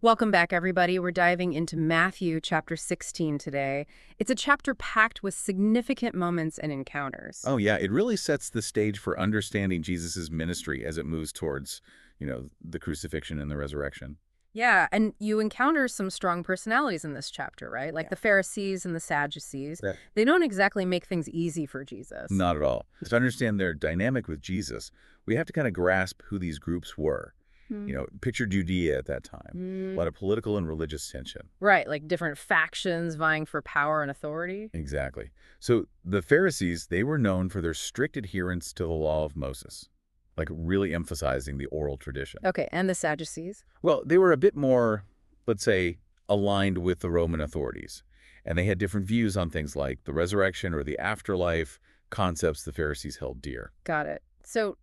Welcome back, everybody. We're diving into Matthew chapter 16 today. It's a chapter packed with significant moments and encounters. Oh, yeah, it really sets the stage for understanding Jesus's ministry as it moves towards, the crucifixion and the resurrection. Yeah, and you encounter some strong personalities in this chapter, right? Like Yeah. the Pharisees and the Sadducees. Yeah. They don't exactly make things easy for Jesus. Not at all. To understand their dynamic with Jesus, we have to kind of grasp who these groups were. Hmm. Picture Judea at that time. A Mm, lot of political and religious tension. right, like different factions vying for power and authority. Exactly. So the Pharisees, they were known for their strict adherence to the law of Moses, like really emphasizing the oral tradition. Okay, and the Sadducees? Well, they were a bit more, let's say, aligned with the Roman authorities. And they had different views on things like the resurrection or the afterlife, concepts the Pharisees held dear. Got it. So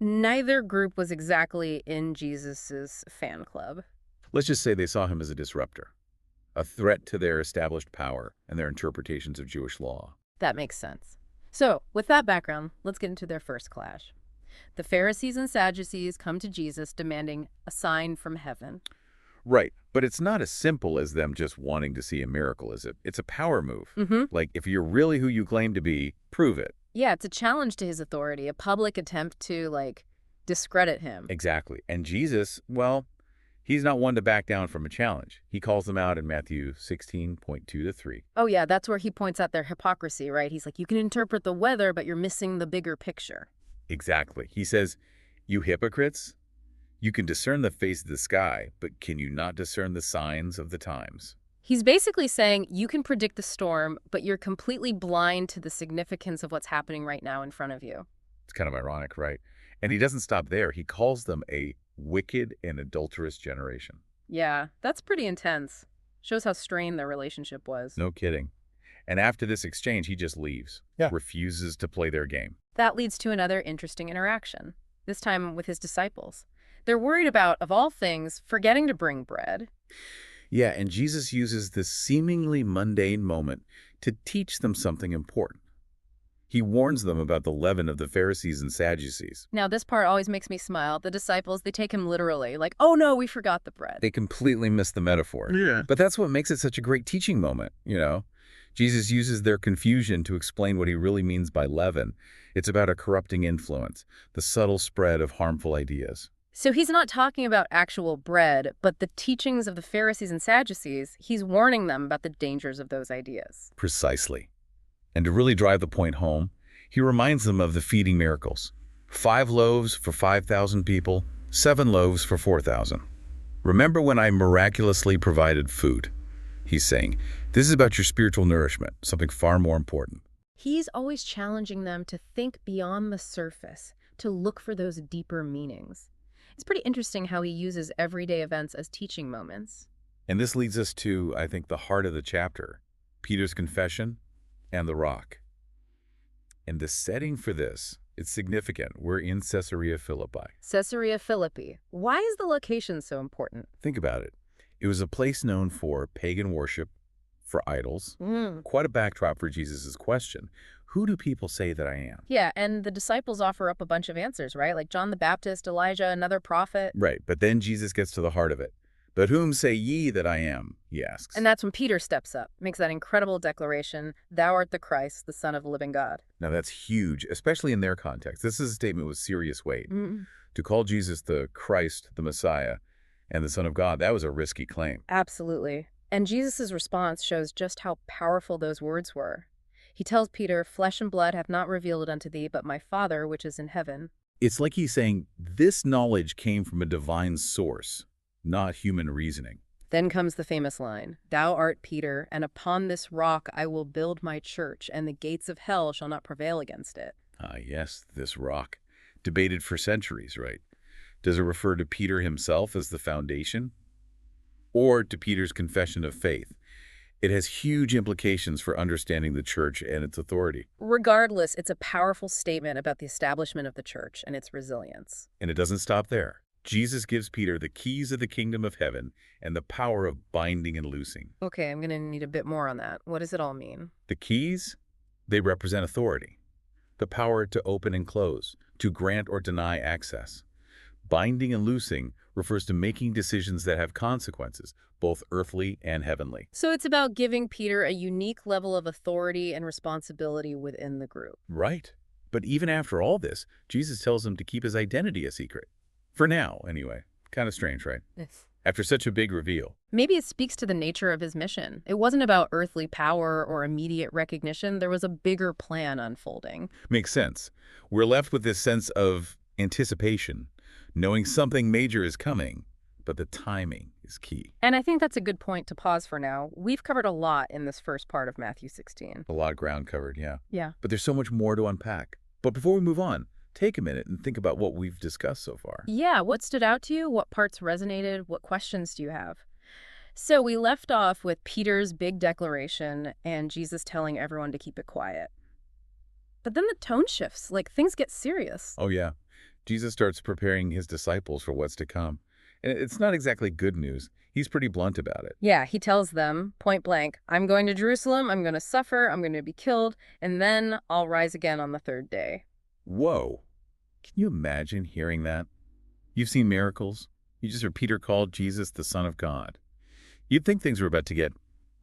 neither group was exactly in Jesus's fan club. Let's just say they saw him as a disruptor, a threat to their established power and their interpretations of Jewish law. That makes sense. So, with that background, let's get into their first clash. The Pharisees and Sadducees come to Jesus demanding a sign from heaven. Right, but it's not as simple as them just wanting to see a miracle, is it? It's a power move. Mm-hmm. Like, if you're really who you claim to be, prove it. Yeah, it's a challenge to his authority, a public attempt to, discredit him. Exactly. And Jesus, well, he's not one to back down from a challenge. He calls them out in Matthew 16:2-3. Oh, yeah, that's where he points out their hypocrisy, right? He's like, you can interpret the weather, but you're missing the bigger picture. Exactly. He says, "You hypocrites, you can discern the face of the sky, but can you not discern the signs of the times?" He's basically saying you can predict the storm, but you're completely blind to the significance of what's happening right now in front of you. It's kind of ironic, right? And he doesn't stop there. He calls them a wicked and adulterous generation. Yeah, that's pretty intense. Shows how strained their relationship was. No kidding. And after this exchange, he just leaves. Yeah. Refuses to play their game. That leads to another interesting interaction, this time with his disciples. They're worried about, of all things, forgetting to bring bread. Yeah, and Jesus uses this seemingly mundane moment to teach them something important. He warns them about the leaven of the Pharisees and Sadducees. Now, this part always makes me smile. The disciples, they take him literally, like, oh no, we forgot the bread. They completely miss the metaphor. Yeah. But that's what makes it such a great teaching moment. Jesus uses their confusion to explain what he really means by leaven. It's about a corrupting influence, the subtle spread of harmful ideas. So he's not talking about actual bread, but the teachings of the Pharisees and Sadducees. He's warning them about the dangers of those ideas. Precisely. And to really drive the point home, he reminds them of the feeding miracles. 5 loaves for 5,000 people, 7 loaves for 4,000. Remember when I miraculously provided food? He's saying, this is about your spiritual nourishment, something far more important. He's always challenging them to think beyond the surface, to look for those deeper meanings. It's pretty interesting how he uses everyday events as teaching moments. And this leads us to, I think, the heart of the chapter, Peter's confession and the rock. And the setting for this, it's significant. We're in Caesarea Philippi. Caesarea Philippi. Why is the location so important? Think about it. It was a place known for pagan worship, for idols. Mm. Quite a backdrop for Jesus' question. Who do people say that I am? Yeah, and the disciples offer up a bunch of answers, right? Like John the Baptist, Elijah, another prophet. Right, but then Jesus gets to the heart of it. But whom say ye that I am? He asks. And that's when Peter steps up, makes that incredible declaration, thou art the Christ, the Son of the living God. Now that's huge, especially in their context. This is a statement with serious weight. Mm. To call Jesus the Christ, the Messiah, and the Son of God, that was a risky claim. Absolutely. And Jesus' response shows just how powerful those words were. He tells Peter, flesh and blood have not revealed it unto thee, but my Father which is in heaven. It's like he's saying this knowledge came from a divine source, not human reasoning. Then comes the famous line, thou art Peter, and upon this rock I will build my church, and the gates of hell shall not prevail against it. Ah, yes, this rock. Debated for centuries, right? Does it refer to Peter himself as the foundation? Or to Peter's confession of faith? It has huge implications for understanding the church and its authority. Regardless, it's a powerful statement about the establishment of the church and its resilience. And it doesn't stop there. Jesus gives Peter the keys of the kingdom of heaven and the power of binding and loosing. Okay, I'm going to need a bit more on that. What does it all mean? The keys, they represent authority, the power to open and close, to grant or deny access. Binding and loosing refers to making decisions that have consequences, both earthly and heavenly. So it's about giving Peter a unique level of authority and responsibility within the group. Right. But even after all this, Jesus tells him to keep his identity a secret. For now, anyway. Kind of strange, right? Yes. After such a big reveal. Maybe it speaks to the nature of his mission. It wasn't about earthly power or immediate recognition. There was a bigger plan unfolding. Makes sense. We're left with this sense of anticipation, knowing something major is coming, but the timing is key. And I think that's a good point to pause for now. We've covered a lot in this first part of Matthew 16. A lot of ground covered, yeah. Yeah. But there's so much more to unpack. But before we move on, take a minute and think about what we've discussed so far. Yeah, what stood out to you? What parts resonated? What questions do you have? So we left off with Peter's big declaration and Jesus telling everyone to keep it quiet. But then the tone shifts, like things get serious. Oh, yeah. Jesus starts preparing his disciples for what's to come. And it's not exactly good news. He's pretty blunt about it. Yeah, he tells them, point blank, I'm going to Jerusalem, I'm going to suffer, I'm going to be killed, and then I'll rise again on the third day. Whoa. Can you imagine hearing that? You've seen miracles. You just heard Peter call Jesus the Son of God. You'd think things were about to get,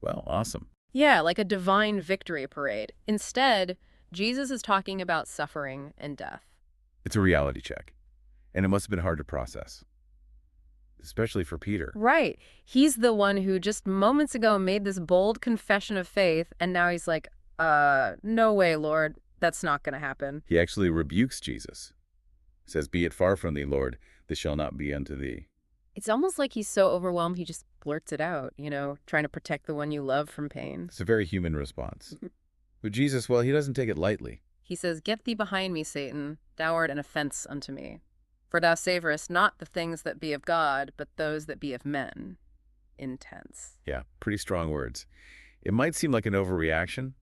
well, awesome. Yeah, like a divine victory parade. Instead, Jesus is talking about suffering and death. It's a reality check. And it must have been hard to process, especially for Peter. Right. He's the one who just moments ago made this bold confession of faith, and now he's like, no way, Lord. That's not going to happen. He actually rebukes Jesus. Says, "Be it far from thee, Lord, this shall not be unto thee." It's almost like he's so overwhelmed he just blurts it out, trying to protect the one you love from pain. It's a very human response. But Jesus, well, he doesn't take it lightly. He says, Get thee behind me, Satan. Thou art an offense unto me. For thou savorest not the things that be of God, but those that be of men. Intense. Yeah, pretty strong words. It might seem like an overreaction,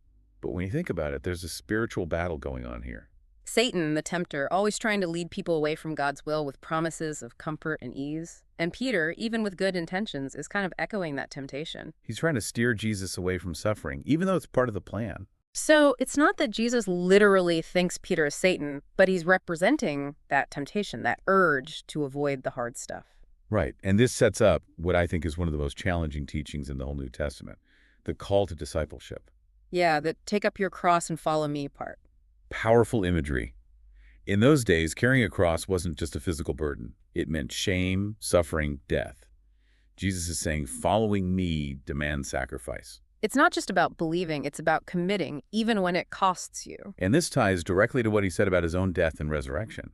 but when you think about it, there's a spiritual battle going on here. Satan, the tempter, always trying to lead people away from God's will with promises of comfort and ease. And Peter, even with good intentions, is kind of echoing that temptation. He's trying to steer Jesus away from suffering, even though it's part of the plan. So it's not that Jesus literally thinks Peter is Satan, but he's representing that temptation, that urge to avoid the hard stuff. Right, and this sets up what I think is one of the most challenging teachings in the whole New Testament, the call to discipleship. Yeah, the take up your cross and follow me part. Powerful imagery. In those days, carrying a cross wasn't just a physical burden. It meant shame, suffering, death. Jesus is saying, following me demands sacrifice. It's not just about believing, it's about committing, even when it costs you. And this ties directly to what he said about his own death and resurrection.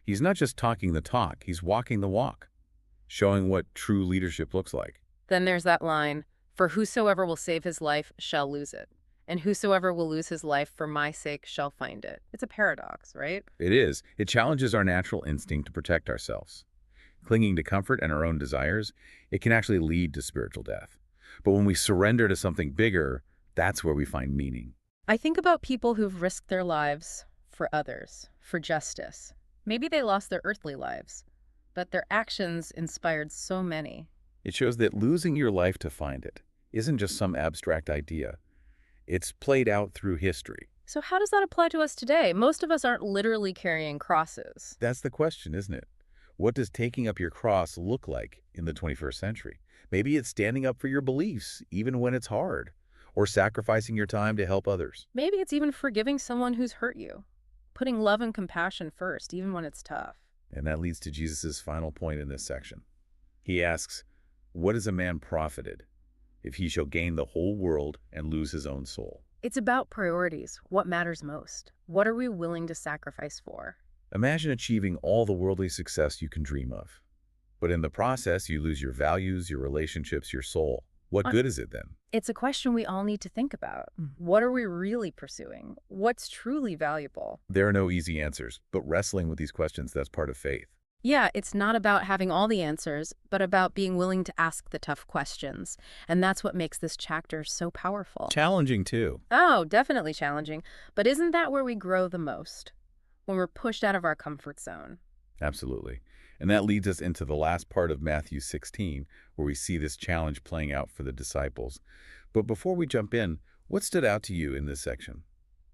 He's not just talking the talk, he's walking the walk, showing what true leadership looks like. Then there's that line, for whosoever will save his life shall lose it, and whosoever will lose his life for my sake shall find it. It's a paradox, right? It is. It challenges our natural instinct to protect ourselves. Clinging to comfort and our own desires, it can actually lead to spiritual death. But when we surrender to something bigger, that's where we find meaning. I think about people who've risked their lives for others, for justice. Maybe they lost their earthly lives, but their actions inspired so many. It shows that losing your life to find it isn't just some abstract idea. It's played out through history. So how does that apply to us today? Most of us aren't literally carrying crosses. That's the question, isn't it? What does taking up your cross look like in the 21st century? Maybe it's standing up for your beliefs, even when it's hard, or sacrificing your time to help others. Maybe it's even forgiving someone who's hurt you, putting love and compassion first, even when it's tough. And that leads to Jesus' final point in this section. He asks, "What is a man profited if he shall gain the whole world and lose his own soul?" It's about priorities. What matters most? What are we willing to sacrifice for? Imagine achieving all the worldly success you can dream of. But in the process, you lose your values, your relationships, your soul. What good is it then? It's a question we all need to think about. What are we really pursuing? What's truly valuable? There are no easy answers, but wrestling with these questions, that's part of faith. Yeah, it's not about having all the answers, but about being willing to ask the tough questions. And that's what makes this chapter so powerful. Challenging, too. Oh, definitely challenging. But isn't that where we grow the most? When we're pushed out of our comfort zone. Absolutely. And that leads us into the last part of Matthew 16, where we see this challenge playing out for the disciples. But before we jump in, what stood out to you in this section?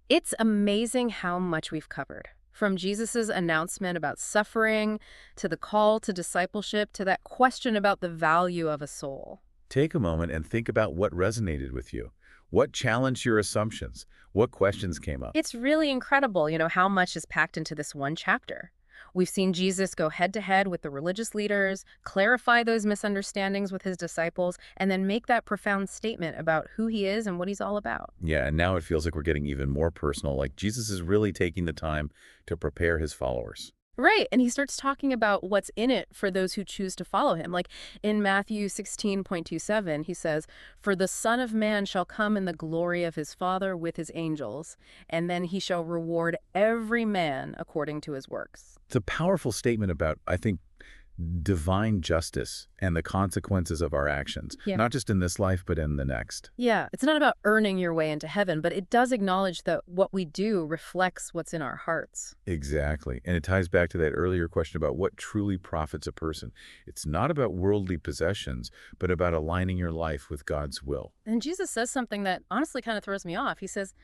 It's amazing how much we've covered. From Jesus's announcement about suffering, to the call to discipleship, to that question about the value of a soul. Take a moment and think about what resonated with you. What challenged your assumptions? What questions came up? It's really incredible, how much is packed into this one chapter. We've seen Jesus go head to head with the religious leaders, clarify those misunderstandings with his disciples, and then make that profound statement about who he is and what he's all about. Yeah, and now it feels like we're getting even more personal, like Jesus is really taking the time to prepare his followers. Right, and he starts talking about what's in it for those who choose to follow him. Like in Matthew 16:27, he says, "For the Son of Man shall come in the glory of his Father with his angels, and then he shall reward every man according to his works." It's a powerful statement about, I think, divine justice and the consequences of our actions, Yeah. not just in this life, but in the next. Yeah, it's not about earning your way into heaven, but it does acknowledge that what we do reflects what's in our hearts. Exactly. And it ties back to that earlier question about what truly profits a person. It's not about worldly possessions, but about aligning your life with God's will. And Jesus says something that honestly kind of throws me off. He says,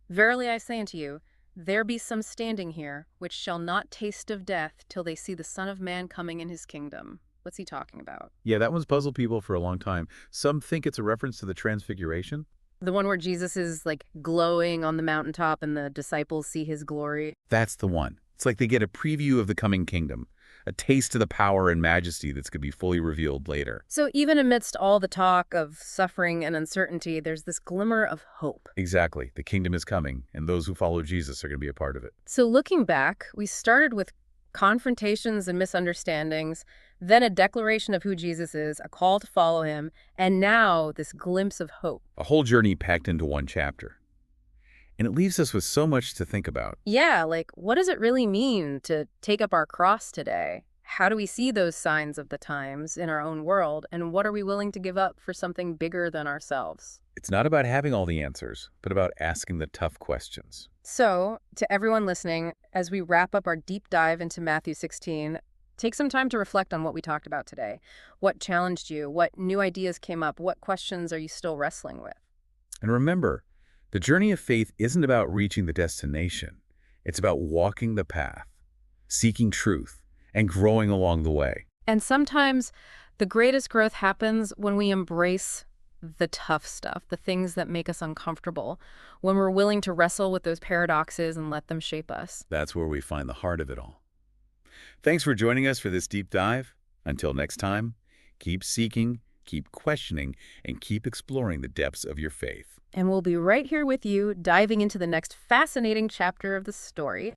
"Verily I say unto you, there be some standing here which shall not taste of death till they see the Son of Man coming in his kingdom." What's he talking about? Yeah, that one's puzzled people for a long time. Some think it's a reference to the Transfiguration. The one where Jesus is like glowing on the mountaintop and the disciples see his glory. That's the one. It's like they get a preview of the coming kingdom, a taste of the power and majesty that's going to be fully revealed later. So even amidst all the talk of suffering and uncertainty, there's this glimmer of hope. Exactly. The kingdom is coming, and those who follow Jesus are going to be a part of it. So looking back, we started with confrontations and misunderstandings, then a declaration of who Jesus is, a call to follow him, and now this glimpse of hope. A whole journey packed into one chapter. And it leaves us with so much to think about. Yeah, like what does it really mean to take up our cross today? How do we see those signs of the times in our own world, and what are we willing to give up for something bigger than ourselves? It's not about having all the answers, but about asking the tough questions. So, to everyone listening, as we wrap up our deep dive into Matthew 16, take some time to reflect on what we talked about today. What challenged you? What new ideas came up? What questions are you still wrestling with? And remember, the journey of faith isn't about reaching the destination. It's about walking the path, seeking truth, and growing along the way. And sometimes the greatest growth happens when we embrace the tough stuff, the things that make us uncomfortable, when we're willing to wrestle with those paradoxes and let them shape us. That's where we find the heart of it all. Thanks for joining us for this deep dive. Until next time, keep seeking, keep questioning, and keep exploring the depths of your faith. And we'll be right here with you, diving into the next fascinating chapter of the story.